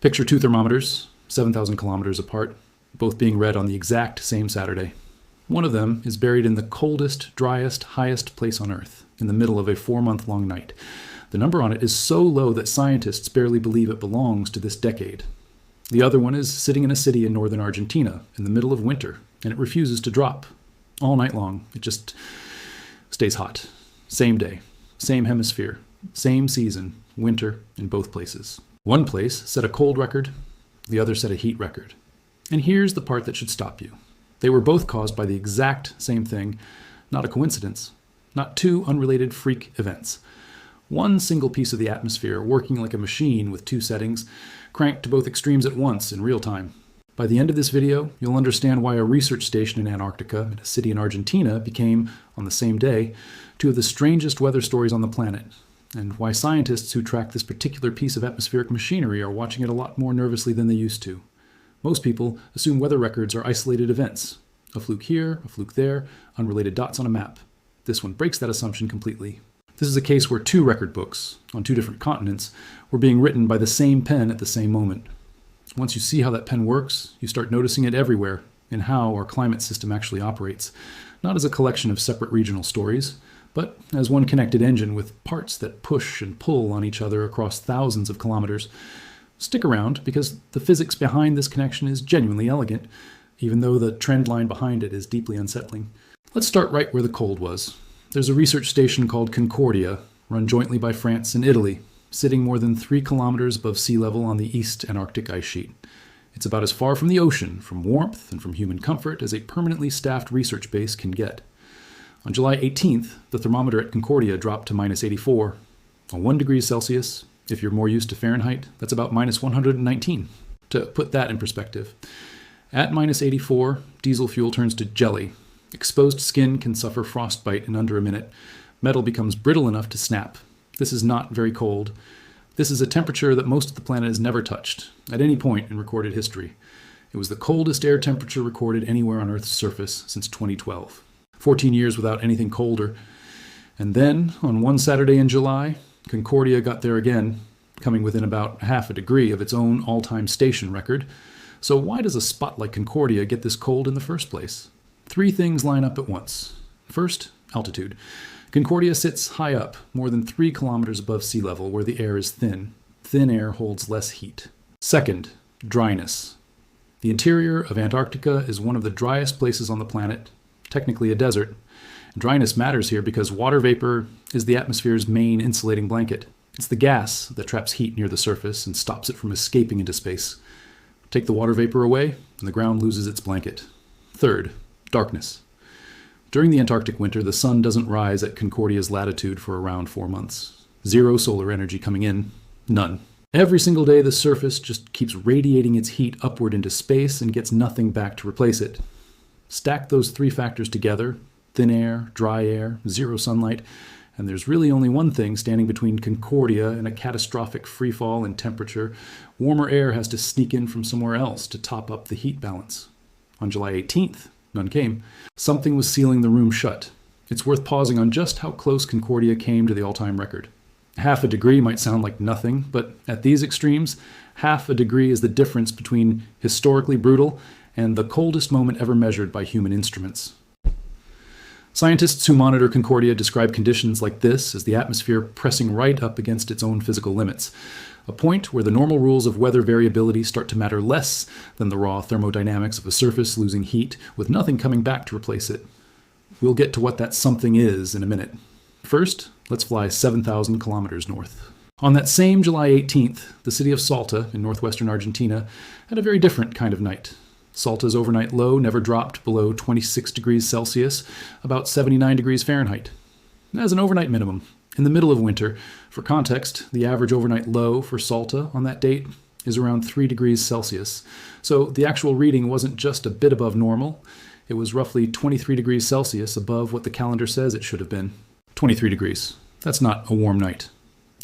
Picture two thermometers, 7,000 kilometers apart, both being read on the exact same Saturday. One of them is buried in the coldest, driest, highest place on Earth, in the middle of a 4-month-long night. The number on it is so low that scientists barely believe it belongs to this decade. The other one is sitting in a city in northern Argentina, in the middle of winter, and it refuses to drop. All night long, it just stays hot. Same day, same hemisphere, same season, winter in both places. One place set a cold record, the other set a heat record. And here's the part that should stop you. They were both caused by the exact same thing, not a coincidence, not two unrelated freak events. One single piece of the atmosphere working like a machine with two settings, cranked to both extremes at once in real time. By the end of this video, you'll understand why a research station in Antarctica and a city in Argentina became, on the same day, two of the strangest weather stories on the planet, and why scientists who track this particular piece of atmospheric machinery are watching it a lot more nervously than they used to. Most people assume weather records are isolated events. A fluke here, a fluke there, unrelated dots on a map. This one breaks that assumption completely. This is a case where two record books, on two different continents, were being written by the same pen at the same moment. Once you see how that pen works, you start noticing it everywhere in how our climate system actually operates, not as a collection of separate regional stories, but as one connected engine with parts that push and pull on each other across thousands of kilometers. Stick around, because the physics behind this connection is genuinely elegant, even though the trend line behind it is deeply unsettling. Let's start right where the cold was. There's a research station called Concordia, run jointly by France and Italy, sitting more than 3 kilometers above sea level on the East Antarctic ice sheet. It's about as far from the ocean, from warmth, and from human comfort as a permanently staffed research base can get. On July 18th, the thermometer at Concordia dropped to -84. On 1 degree Celsius, if you're more used to Fahrenheit, that's about -119. To put that in perspective, at -84, diesel fuel turns to jelly. Exposed skin can suffer frostbite in under a minute. Metal becomes brittle enough to snap. This is not very cold. This is a temperature that most of the planet has never touched, at any point in recorded history. It was the coldest air temperature recorded anywhere on Earth's surface since 2012. 14 years without anything colder. And then, on one Saturday in July, Concordia got there again, coming within about half a degree of its own all-time station record. So why does a spot like Concordia get this cold in the first place? 3 things line up at once. First, altitude. Concordia sits high up, more than 3 kilometers above sea level, where the air is thin. Thin air holds less heat. Second, dryness. The interior of Antarctica is one of the driest places on the planet, technically a desert. Dryness matters here because water vapor is the atmosphere's main insulating blanket. It's the gas that traps heat near the surface and stops it from escaping into space. Take the water vapor away, and the ground loses its blanket. Third, darkness. During the Antarctic winter, the sun doesn't rise at Concordia's latitude for around 4 months. 0 solar energy coming in, none. Every single day, the surface just keeps radiating its heat upward into space and gets nothing back to replace it. Stack those 3 factors together, thin air, dry air, 0 sunlight, and there's really only one thing standing between Concordia and a catastrophic freefall in temperature. Warmer air has to sneak in from somewhere else to top up the heat balance. On July 18th, none came. Something was sealing the room shut. It's worth pausing on just how close Concordia came to the all-time record. Half a degree might sound like nothing, but at these extremes, half a degree is the difference between historically brutal and the coldest moment ever measured by human instruments. Scientists who monitor Concordia describe conditions like this as the atmosphere pressing right up against its own physical limits, a point where the normal rules of weather variability start to matter less than the raw thermodynamics of a surface losing heat with nothing coming back to replace it. We'll get to what that something is in a minute. First, let's fly 7,000 kilometers north. On that same July 18th, the city of Salta in northwestern Argentina had a very different kind of night. Salta's overnight low never dropped below 26 degrees Celsius, about 79 degrees Fahrenheit. As an overnight minimum, in the middle of winter, for context, the average overnight low for Salta on that date is around 3 degrees Celsius. So the actual reading wasn't just a bit above normal, it was roughly 23 degrees Celsius above what the calendar says it should have been. 23 degrees. That's not a warm night.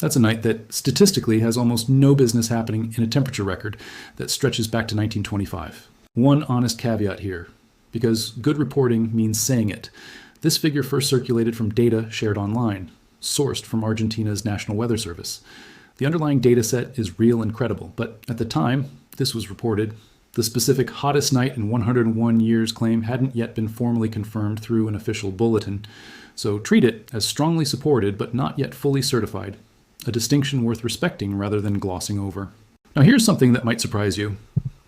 That's a night that statistically has almost no business happening in a temperature record that stretches back to 1925. One honest caveat here, because good reporting means saying it. This figure first circulated from data shared online, sourced from Argentina's National Weather Service. The underlying data set is real and credible, but at the time this was reported, the specific hottest night in 101 years claim hadn't yet been formally confirmed through an official bulletin, so treat it as strongly supported but not yet fully certified, a distinction worth respecting rather than glossing over. Now here's something that might surprise you.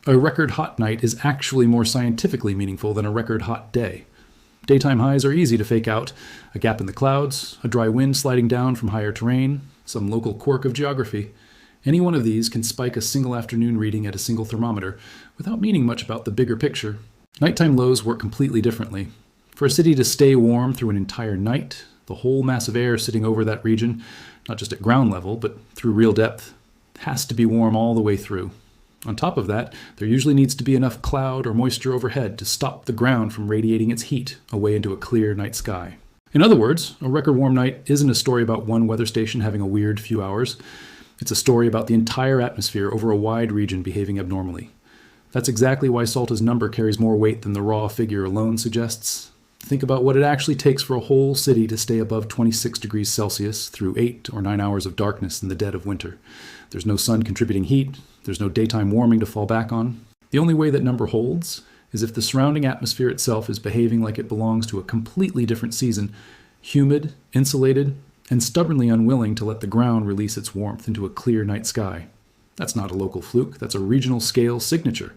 A record hot night is actually more scientifically meaningful than a record hot day. Daytime highs are easy to fake out. A gap in the clouds, a dry wind sliding down from higher terrain, some local quirk of geography. Any one of these can spike a single afternoon reading at a single thermometer without meaning much about the bigger picture. Nighttime lows work completely differently. For a city to stay warm through an entire night, the whole mass of air sitting over that region, not just at ground level, but through real depth, has to be warm all the way through. On top of that, there usually needs to be enough cloud or moisture overhead to stop the ground from radiating its heat away into a clear night sky. In other words, a record warm night isn't a story about one weather station having a weird few hours. It's a story about the entire atmosphere over a wide region behaving abnormally. That's exactly why Salta's number carries more weight than the raw figure alone suggests. Think about what it actually takes for a whole city to stay above 26 degrees Celsius through 8 or 9 hours of darkness in the dead of winter. There's no sun contributing heat. There's no daytime warming to fall back on. The only way that number holds is if the surrounding atmosphere itself is behaving like it belongs to a completely different season, humid, insulated, and stubbornly unwilling to let the ground release its warmth into a clear night sky. That's not a local fluke, that's a regional scale signature.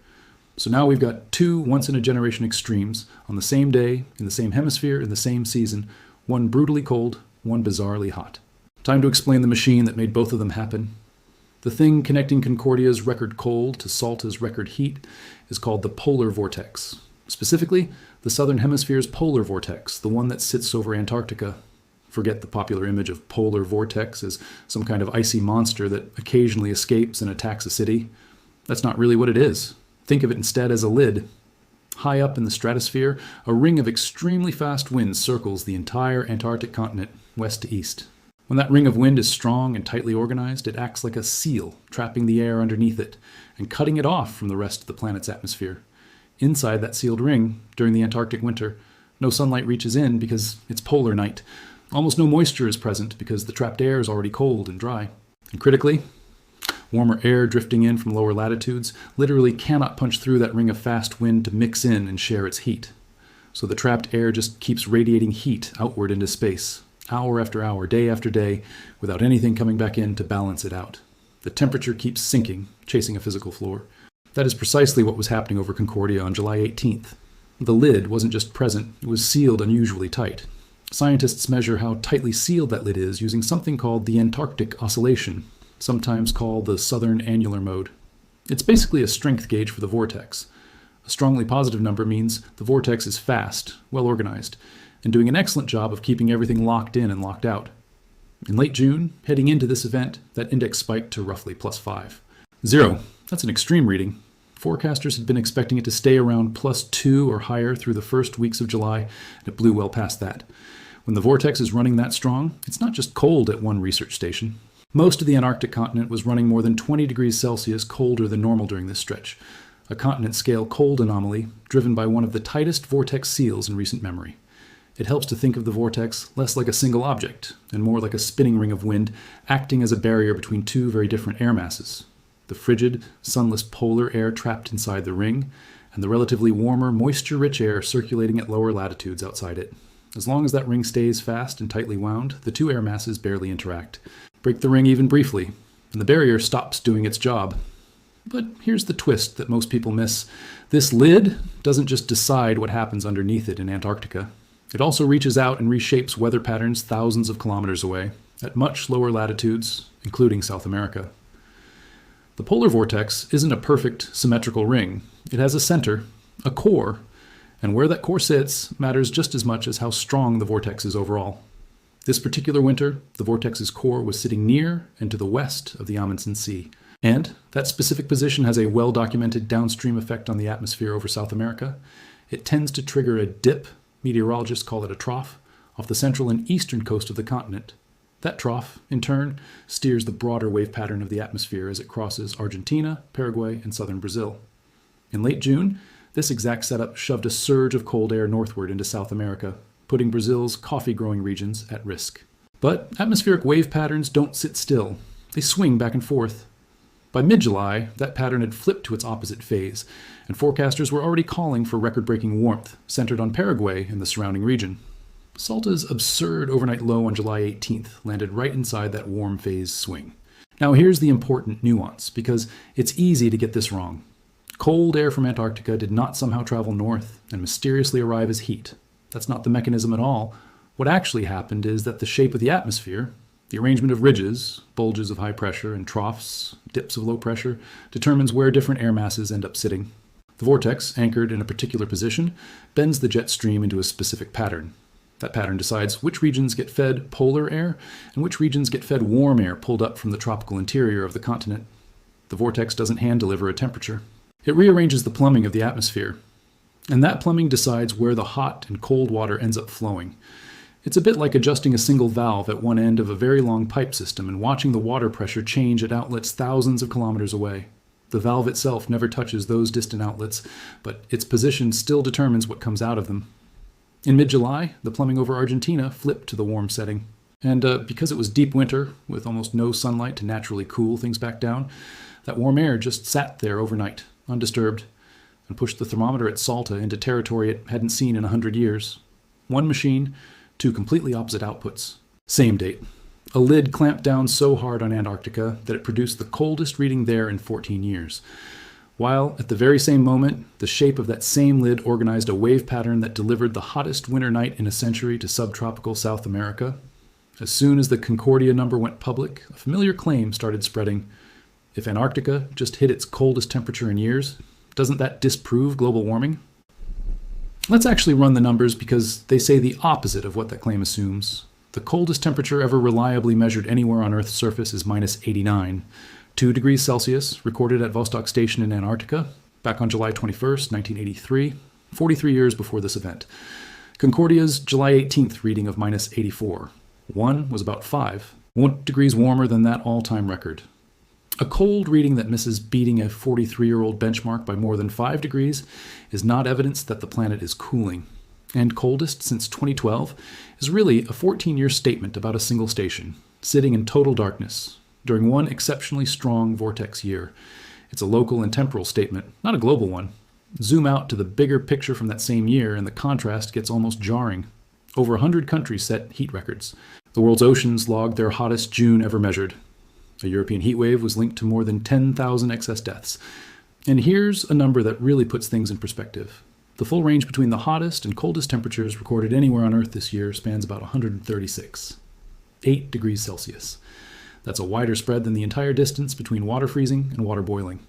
So now we've got two once-in-a-generation extremes on the same day, in the same hemisphere, in the same season, one brutally cold, one bizarrely hot. Time to explain the machine that made both of them happen. The thing connecting Concordia's record cold to Salta's record heat is called the polar vortex. Specifically, the southern hemisphere's polar vortex, the one that sits over Antarctica. Forget the popular image of polar vortex as some kind of icy monster that occasionally escapes and attacks a city. That's not really what it is. Think of it instead as a lid. High up in the stratosphere, a ring of extremely fast winds circles the entire Antarctic continent, west to east. When that ring of wind is strong and tightly organized, it acts like a seal, trapping the air underneath it and cutting it off from the rest of the planet's atmosphere. Inside that sealed ring, during the Antarctic winter, no sunlight reaches in because it's polar night. Almost no moisture is present because the trapped air is already cold and dry. And critically, warmer air drifting in from lower latitudes literally cannot punch through that ring of fast wind to mix in and share its heat. So the trapped air just keeps radiating heat outward into space, hour after hour, day after day, without anything coming back in to balance it out. The temperature keeps sinking, chasing a physical floor. That is precisely what was happening over Concordia on July 18th. The lid wasn't just present, it was sealed unusually tight. Scientists measure how tightly sealed that lid is using something called the Antarctic oscillation, sometimes called the southern annular mode. It's basically a strength gauge for the vortex. A strongly positive number means the vortex is fast, well organized, and doing an excellent job of keeping everything locked in and locked out. In late June, heading into this event, that index spiked to roughly +5. 0, that's an extreme reading. Forecasters had been expecting it to stay around +2 or higher through the first weeks of July, and it blew well past that. When the vortex is running that strong, it's not just cold at one research station. Most of the Antarctic continent was running more than 20 degrees Celsius colder than normal during this stretch, a continent-scale cold anomaly driven by one of the tightest vortex seals in recent memory. It helps to think of the vortex less like a single object and more like a spinning ring of wind acting as a barrier between two very different air masses. The frigid, sunless polar air trapped inside the ring, and the relatively warmer, moisture-rich air circulating at lower latitudes outside it. As long as that ring stays fast and tightly wound, the two air masses barely interact. Break the ring even briefly, and the barrier stops doing its job. But here's the twist that most people miss. This lid doesn't just decide what happens underneath it in Antarctica. It also reaches out and reshapes weather patterns thousands of kilometers away, at much lower latitudes, including South America. The polar vortex isn't a perfect, symmetrical ring. It has a center, a core, and where that core sits matters just as much as how strong the vortex is overall. This particular winter, the vortex's core was sitting near and to the west of the Amundsen Sea. And that specific position has a well-documented downstream effect on the atmosphere over South America. It tends to trigger a dip, meteorologists call it a trough, off the central and eastern coast of the continent. That trough, in turn, steers the broader wave pattern of the atmosphere as it crosses Argentina, Paraguay, and southern Brazil. In late June, this exact setup shoved a surge of cold air northward into South America, putting Brazil's coffee-growing regions at risk. But atmospheric wave patterns don't sit still. They swing back and forth. By mid-July, that pattern had flipped to its opposite phase, and forecasters were already calling for record-breaking warmth, centered on Paraguay and the surrounding region. Salta's absurd overnight low on July 18th landed right inside that warm phase swing. Now here's the important nuance, because it's easy to get this wrong. Cold air from Antarctica did not somehow travel north and mysteriously arrive as heat. That's not the mechanism at all. What actually happened is that the shape of the atmosphere, the arrangement of ridges, bulges of high pressure, and troughs, dips of low pressure, determines where different air masses end up sitting. The vortex, anchored in a particular position, bends the jet stream into a specific pattern. That pattern decides which regions get fed polar air and which regions get fed warm air pulled up from the tropical interior of the continent. The vortex doesn't hand-deliver a temperature. It rearranges the plumbing of the atmosphere, and that plumbing decides where the hot and cold water ends up flowing. It's a bit like adjusting a single valve at one end of a very long pipe system and watching the water pressure change at outlets thousands of kilometers away. The valve itself never touches those distant outlets, but its position still determines what comes out of them. In mid-July, the plumbing over Argentina flipped to the warm setting. And because it was deep winter, with almost no sunlight to naturally cool things back down, that warm air just sat there overnight, undisturbed, and pushed the thermometer at Salta into territory it hadn't seen in 100 years. One machine, two completely opposite outputs. Same date. A lid clamped down so hard on Antarctica that it produced the coldest reading there in 14 years. While, at the very same moment, the shape of that same lid organized a wave pattern that delivered the hottest winter night in a century to subtropical South America. As soon as the Concordia number went public, a familiar claim started spreading. If Antarctica just hit its coldest temperature in years, doesn't that disprove global warming? Let's actually run the numbers because they say the opposite of what that claim assumes. The coldest temperature ever reliably measured anywhere on Earth's surface is minus 89. 2 degrees Celsius, recorded at Vostok Station in Antarctica, back on July 21st, 1983, 43 years before this event. Concordia's July 18th reading of minus 84. 1 was about 5, 1 degrees warmer than that all-time record. A cold reading that misses beating a 43-year-old benchmark by more than 5 degrees is not evidence that the planet is cooling. And coldest since 2012 is really a 14-year statement about a single station, sitting in total darkness, during one exceptionally strong vortex year. It's a local and temporal statement, not a global one. Zoom out to the bigger picture from that same year, and the contrast gets almost jarring. Over 100 countries set heat records. The world's oceans logged their hottest June ever measured. A European heat wave was linked to more than 10,000 excess deaths. And here's a number that really puts things in perspective. The full range between the hottest and coldest temperatures recorded anywhere on Earth this year spans about 136. 8 degrees Celsius. That's a wider spread than the entire distance between water freezing and water boiling.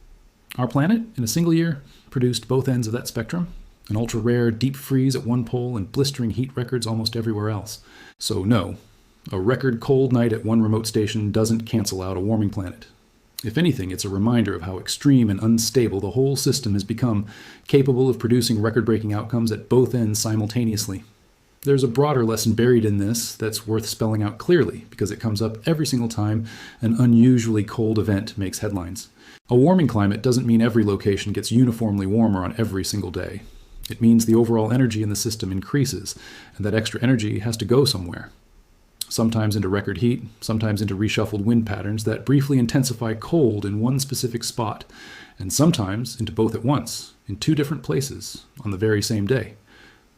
Our planet, in a single year, produced both ends of that spectrum, an ultra-rare deep freeze at one pole and blistering heat records almost everywhere else. So no, a record cold night at one remote station doesn't cancel out a warming planet. If anything, it's a reminder of how extreme and unstable the whole system has become, capable of producing record-breaking outcomes at both ends simultaneously. There's a broader lesson buried in this that's worth spelling out clearly, because it comes up every single time an unusually cold event makes headlines. A warming climate doesn't mean every location gets uniformly warmer on every single day. It means the overall energy in the system increases, and that extra energy has to go somewhere. Sometimes into record heat, sometimes into reshuffled wind patterns that briefly intensify cold in one specific spot, and sometimes into both at once, in 2 different places, on the very same day.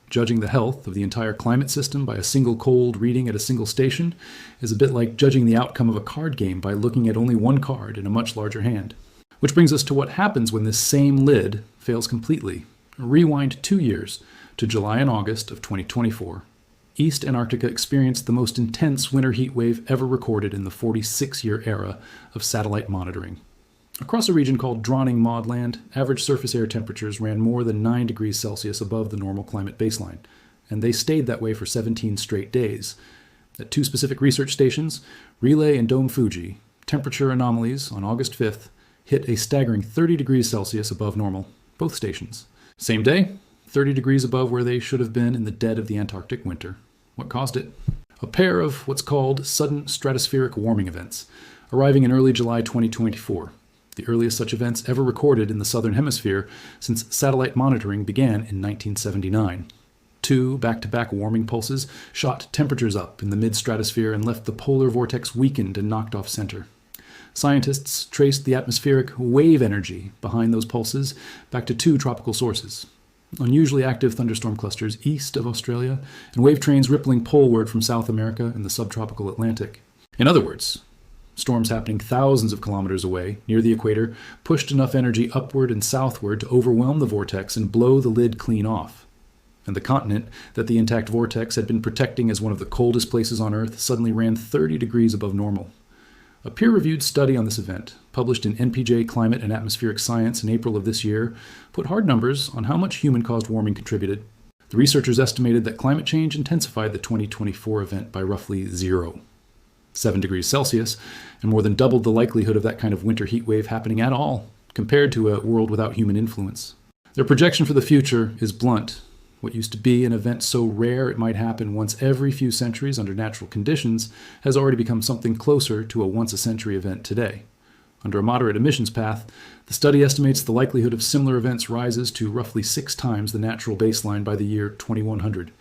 Judging the health of the entire climate system by a single cold reading at a single station is a bit like judging the outcome of a card game by looking at only one card in a much larger hand. Which brings us to what happens when this same lid fails completely. Rewind 2 years to July and August of 2024. East Antarctica experienced the most intense winter heat wave ever recorded in the 46-year era of satellite monitoring. Across a region called Dronning Maudland, average surface air temperatures ran more than 9 degrees Celsius above the normal climate baseline, and they stayed that way for 17 straight days. At 2 specific research stations, Relay and Dome Fuji, temperature anomalies on August 5th hit a staggering 30 degrees Celsius above normal, both stations. Same day, 30 degrees above where they should have been in the dead of the Antarctic winter. What caused it? A pair of what's called sudden stratospheric warming events, arriving in early July 2024. The earliest such events ever recorded in the southern hemisphere since satellite monitoring began in 1979. 2 back-to-back warming pulses shot temperatures up in the mid-stratosphere and left the polar vortex weakened and knocked off center. Scientists traced the atmospheric wave energy behind those pulses back to two tropical sources: unusually active thunderstorm clusters east of Australia and wave trains rippling poleward from South America and the subtropical Atlantic. In other words, storms happening thousands of kilometers away, near the equator, pushed enough energy upward and southward to overwhelm the vortex and blow the lid clean off. And the continent that the intact vortex had been protecting as one of the coldest places on Earth suddenly ran 30 degrees above normal. A peer-reviewed study on this event, published in NPJ Climate and Atmospheric Science in April of this year, put hard numbers on how much human-caused warming contributed. The researchers estimated that climate change intensified the 2024 event by roughly 7 degrees Celsius, and more than doubled the likelihood of that kind of winter heat wave happening at all, compared to a world without human influence. Their projection for the future is blunt. What used to be an event so rare it might happen once every few centuries under natural conditions has already become something closer to a once-a-century event today. Under a moderate emissions path, the study estimates the likelihood of similar events rises to roughly 6 times the natural baseline by the year 2100.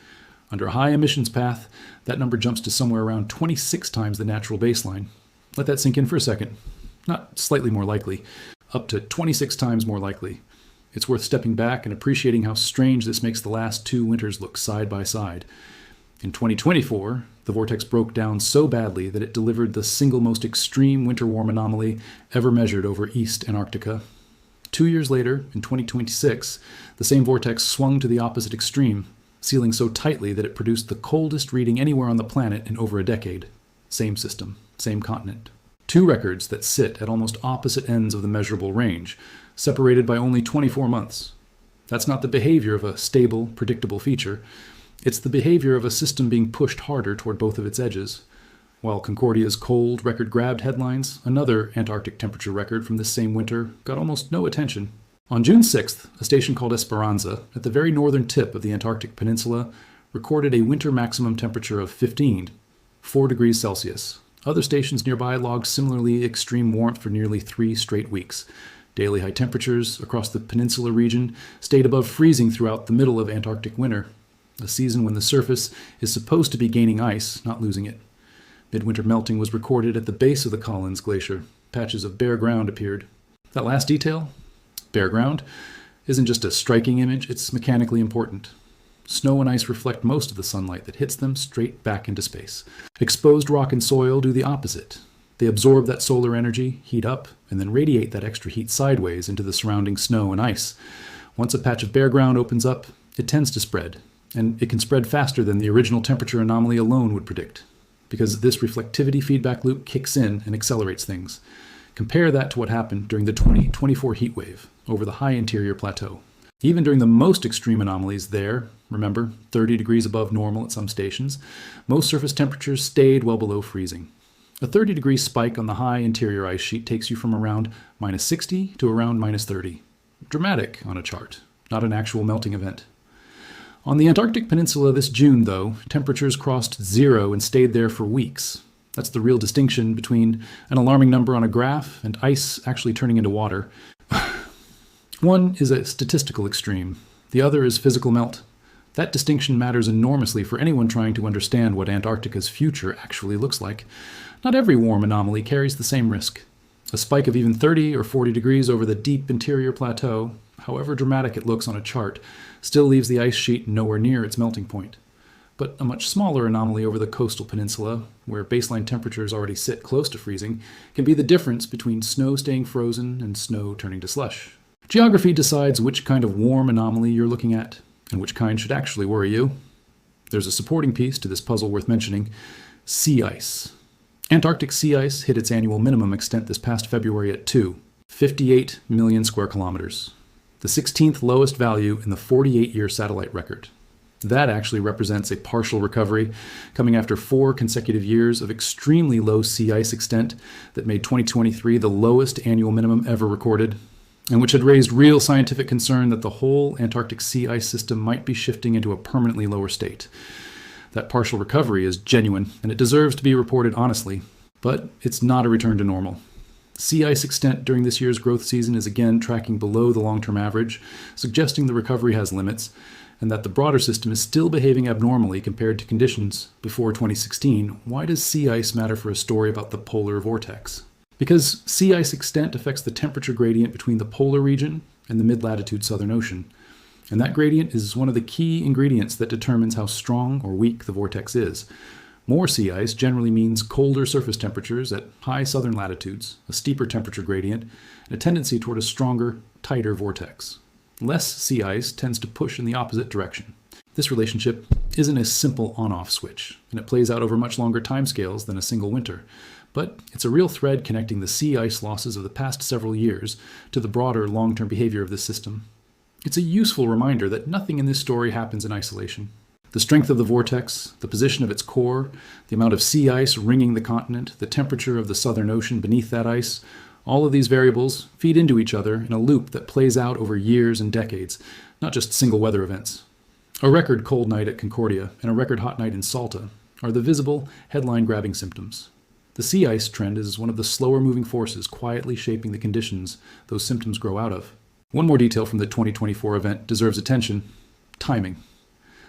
Under a high emissions path, that number jumps to somewhere around 26 times the natural baseline. Let that sink in for a second. Not slightly more likely, up to 26 times more likely. It's worth stepping back and appreciating how strange this makes the last 2 winters look side by side. In 2024, the vortex broke down so badly that it delivered the single most extreme winter warm anomaly ever measured over East Antarctica. 2 years later, in 2026, the same vortex swung to the opposite extreme, sealing so tightly that it produced the coldest reading anywhere on the planet in over a decade. Same system, same continent. 2 records that sit at almost opposite ends of the measurable range, separated by only 24 months. That's not the behavior of a stable, predictable feature. It's the behavior of a system being pushed harder toward both of its edges. While Concordia's cold record grabbed headlines, another Antarctic temperature record from this same winter got almost no attention. On June 6th, a station called Esperanza, at the very northern tip of the Antarctic Peninsula, recorded a winter maximum temperature of 4 degrees Celsius. Other stations nearby logged similarly extreme warmth for nearly 3 straight weeks. Daily high temperatures across the peninsula region stayed above freezing throughout the middle of Antarctic winter, a season when the surface is supposed to be gaining ice, not losing it. Midwinter melting was recorded at the base of the Collins Glacier. Patches of bare ground appeared. That last detail, bare ground, isn't just a striking image, it's mechanically important. Snow and ice reflect most of the sunlight that hits them straight back into space. Exposed rock and soil do the opposite. They absorb that solar energy, heat up, and then radiate that extra heat sideways into the surrounding snow and ice. Once a patch of bare ground opens up, it tends to spread, and it can spread faster than the original temperature anomaly alone would predict, because this reflectivity feedback loop kicks in and accelerates things. Compare that to what happened during the 2024 heat wave over the high interior plateau. Even during the most extreme anomalies there, remember, 30 degrees above normal at some stations, most surface temperatures stayed well below freezing. A 30-degree spike on the high interior ice sheet takes you from around -60 to around -30. Dramatic on a chart, not an actual melting event. On the Antarctic Peninsula this June, though, temperatures crossed 0 and stayed there for weeks. That's the real distinction between an alarming number on a graph and ice actually turning into water. One is a statistical extreme. The other is physical melt. That distinction matters enormously for anyone trying to understand what Antarctica's future actually looks like. Not every warm anomaly carries the same risk. A spike of even 30 or 40 degrees over the deep interior plateau, however dramatic it looks on a chart, still leaves the ice sheet nowhere near its melting point. But a much smaller anomaly over the coastal peninsula, where baseline temperatures already sit close to freezing, can be the difference between snow staying frozen and snow turning to slush. Geography decides which kind of warm anomaly you're looking at, and which kind should actually worry you. There's a supporting piece to this puzzle worth mentioning: sea ice. Antarctic sea ice hit its annual minimum extent this past February at 58 million square kilometers, the 16th lowest value in the 48-year satellite record. That actually represents a partial recovery, coming after 4 consecutive years of extremely low sea ice extent that made 2023 the lowest annual minimum ever recorded, and which had raised real scientific concern that the whole Antarctic sea ice system might be shifting into a permanently lower state. That partial recovery is genuine, and it deserves to be reported honestly, but it's not a return to normal. Sea ice extent during this year's growth season is again tracking below the long-term average, suggesting the recovery has limits, and that the broader system is still behaving abnormally compared to conditions before 2016. Why does sea ice matter for a story about the polar vortex? Because sea ice extent affects the temperature gradient between the polar region and the mid-latitude Southern Ocean. And that gradient is one of the key ingredients that determines how strong or weak the vortex is. More sea ice generally means colder surface temperatures at high southern latitudes, a steeper temperature gradient, and a tendency toward a stronger, tighter vortex. Less sea ice tends to push in the opposite direction. This relationship isn't a simple on-off switch, and it plays out over much longer timescales than a single winter. But it's a real thread connecting the sea ice losses of the past several years to the broader long-term behavior of this system. It's a useful reminder that nothing in this story happens in isolation. The strength of the vortex, the position of its core, the amount of sea ice ringing the continent, the temperature of the Southern Ocean beneath that ice, all of these variables feed into each other in a loop that plays out over years and decades, not just single weather events. A record cold night at Concordia and a record hot night in Salta are the visible, headline-grabbing symptoms. The sea ice trend is one of the slower-moving forces quietly shaping the conditions those symptoms grow out of. One more detail from the 2024 event deserves attention: timing.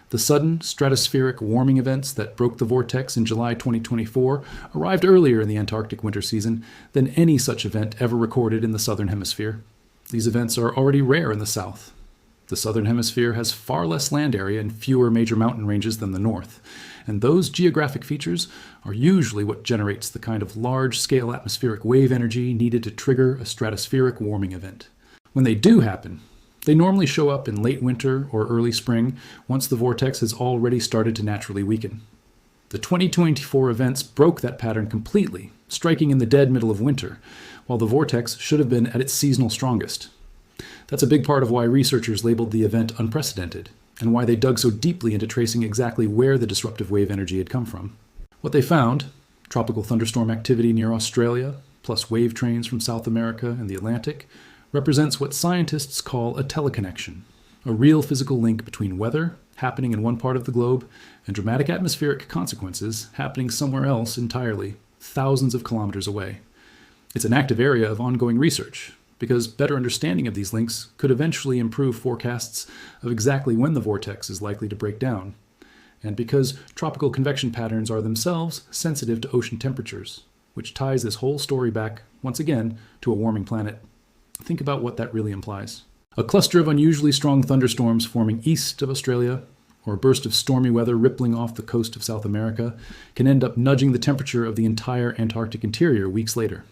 The sudden stratospheric warming events that broke the vortex in July 2024 arrived earlier in the Antarctic winter season than any such event ever recorded in the Southern Hemisphere. These events are already rare in the South. The Southern Hemisphere has far less land area and fewer major mountain ranges than the North, and those geographic features are usually what generates the kind of large-scale atmospheric wave energy needed to trigger a stratospheric warming event. When they do happen, they normally show up in late winter or early spring once the vortex has already started to naturally weaken. The 2024 events broke that pattern completely, striking in the dead middle of winter, while the vortex should have been at its seasonal strongest. That's a big part of why researchers labeled the event unprecedented, and why they dug so deeply into tracing exactly where the disruptive wave energy had come from. What they found, tropical thunderstorm activity near Australia, plus wave trains from South America and the Atlantic, represents what scientists call a teleconnection, a real physical link between weather happening in one part of the globe and dramatic atmospheric consequences happening somewhere else entirely, thousands of kilometers away. It's an active area of ongoing research, because better understanding of these links could eventually improve forecasts of exactly when the vortex is likely to break down, and because tropical convection patterns are themselves sensitive to ocean temperatures, which ties this whole story back, once again, to a warming planet. Think about what that really implies. A cluster of unusually strong thunderstorms forming east of Australia, or a burst of stormy weather rippling off the coast of South America, can end up nudging the temperature of the entire Antarctic interior weeks later.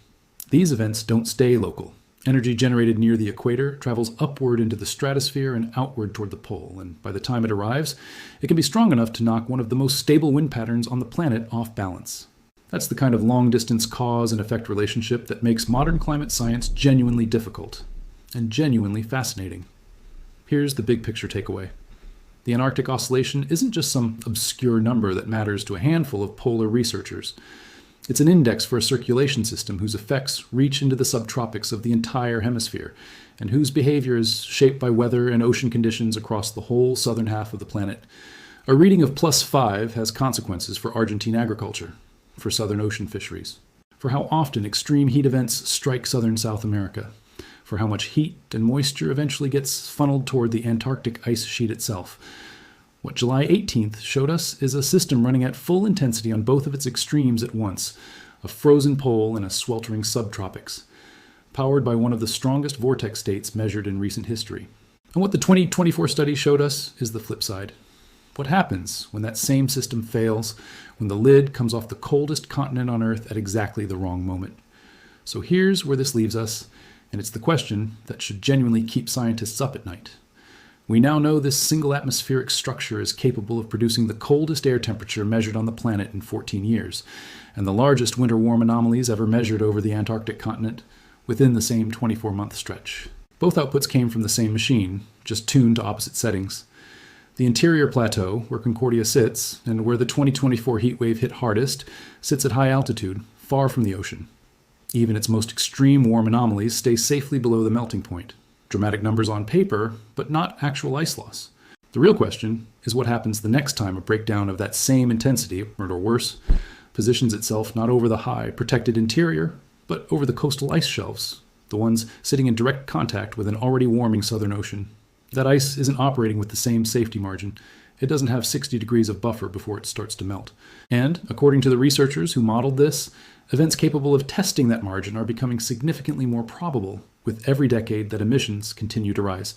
These events don't stay local. Energy generated near the equator travels upward into the stratosphere and outward toward the pole, and by the time it arrives, it can be strong enough to knock one of the most stable wind patterns on the planet off balance. That's the kind of long-distance cause and effect relationship that makes modern climate science genuinely difficult and genuinely fascinating. Here's the big picture takeaway. The Antarctic Oscillation isn't just some obscure number that matters to a handful of polar researchers. It's an index for a circulation system whose effects reach into the subtropics of the entire hemisphere, and whose behavior is shaped by weather and ocean conditions across the whole southern half of the planet. A reading of +5 has consequences for Argentine agriculture, for southern ocean fisheries, for how often extreme heat events strike southern South America, for how much heat and moisture eventually gets funneled toward the Antarctic ice sheet itself. What July 18th showed us is a system running at full intensity on both of its extremes at once, a frozen pole and a sweltering subtropics, powered by one of the strongest vortex states measured in recent history. And what the 2024 study showed us is the flip side. What happens when that same system fails, when the lid comes off the coldest continent on Earth at exactly the wrong moment? So here's where this leaves us, and it's the question that should genuinely keep scientists up at night. We now know this single atmospheric structure is capable of producing the coldest air temperature measured on the planet in 14 years, and the largest winter warm anomalies ever measured over the Antarctic continent within the same 24-month stretch. Both outputs came from the same machine, just tuned to opposite settings. The interior plateau, where Concordia sits, and where the 2024 heat wave hit hardest, sits at high altitude, far from the ocean. Even its most extreme warm anomalies stay safely below the melting point. Dramatic numbers on paper, but not actual ice loss. The real question is what happens the next time a breakdown of that same intensity, or worse, positions itself not over the high, protected interior, but over the coastal ice shelves, the ones sitting in direct contact with an already warming Southern Ocean. That ice isn't operating with the same safety margin. It doesn't have 60 degrees of buffer before it starts to melt. And, according to the researchers who modeled this, events capable of testing that margin are becoming significantly more probable with every decade that emissions continue to rise.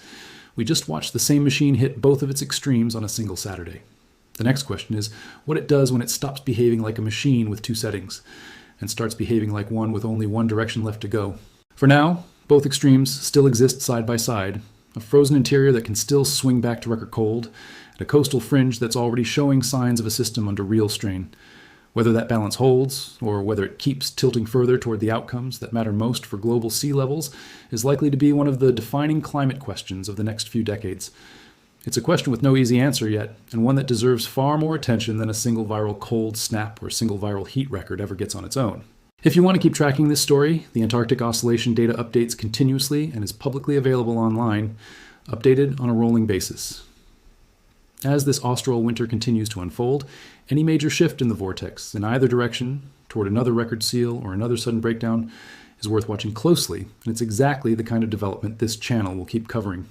We just watched the same machine hit both of its extremes on a single Saturday. The next question is what it does when it stops behaving like a machine with two settings and starts behaving like one with only one direction left to go. For now, both extremes still exist side by side. A frozen interior that can still swing back to record cold, and a coastal fringe that's already showing signs of a system under real strain. Whether that balance holds, or whether it keeps tilting further toward the outcomes that matter most for global sea levels, is likely to be one of the defining climate questions of the next few decades. It's a question with no easy answer yet, and one that deserves far more attention than a single viral cold snap or single viral heat record ever gets on its own. If you want to keep tracking this story, the Antarctic Oscillation data updates continuously and is publicly available online, updated on a rolling basis. As this austral winter continues to unfold, any major shift in the vortex in either direction, toward another record seal or another sudden breakdown, is worth watching closely, and it's exactly the kind of development this channel will keep covering.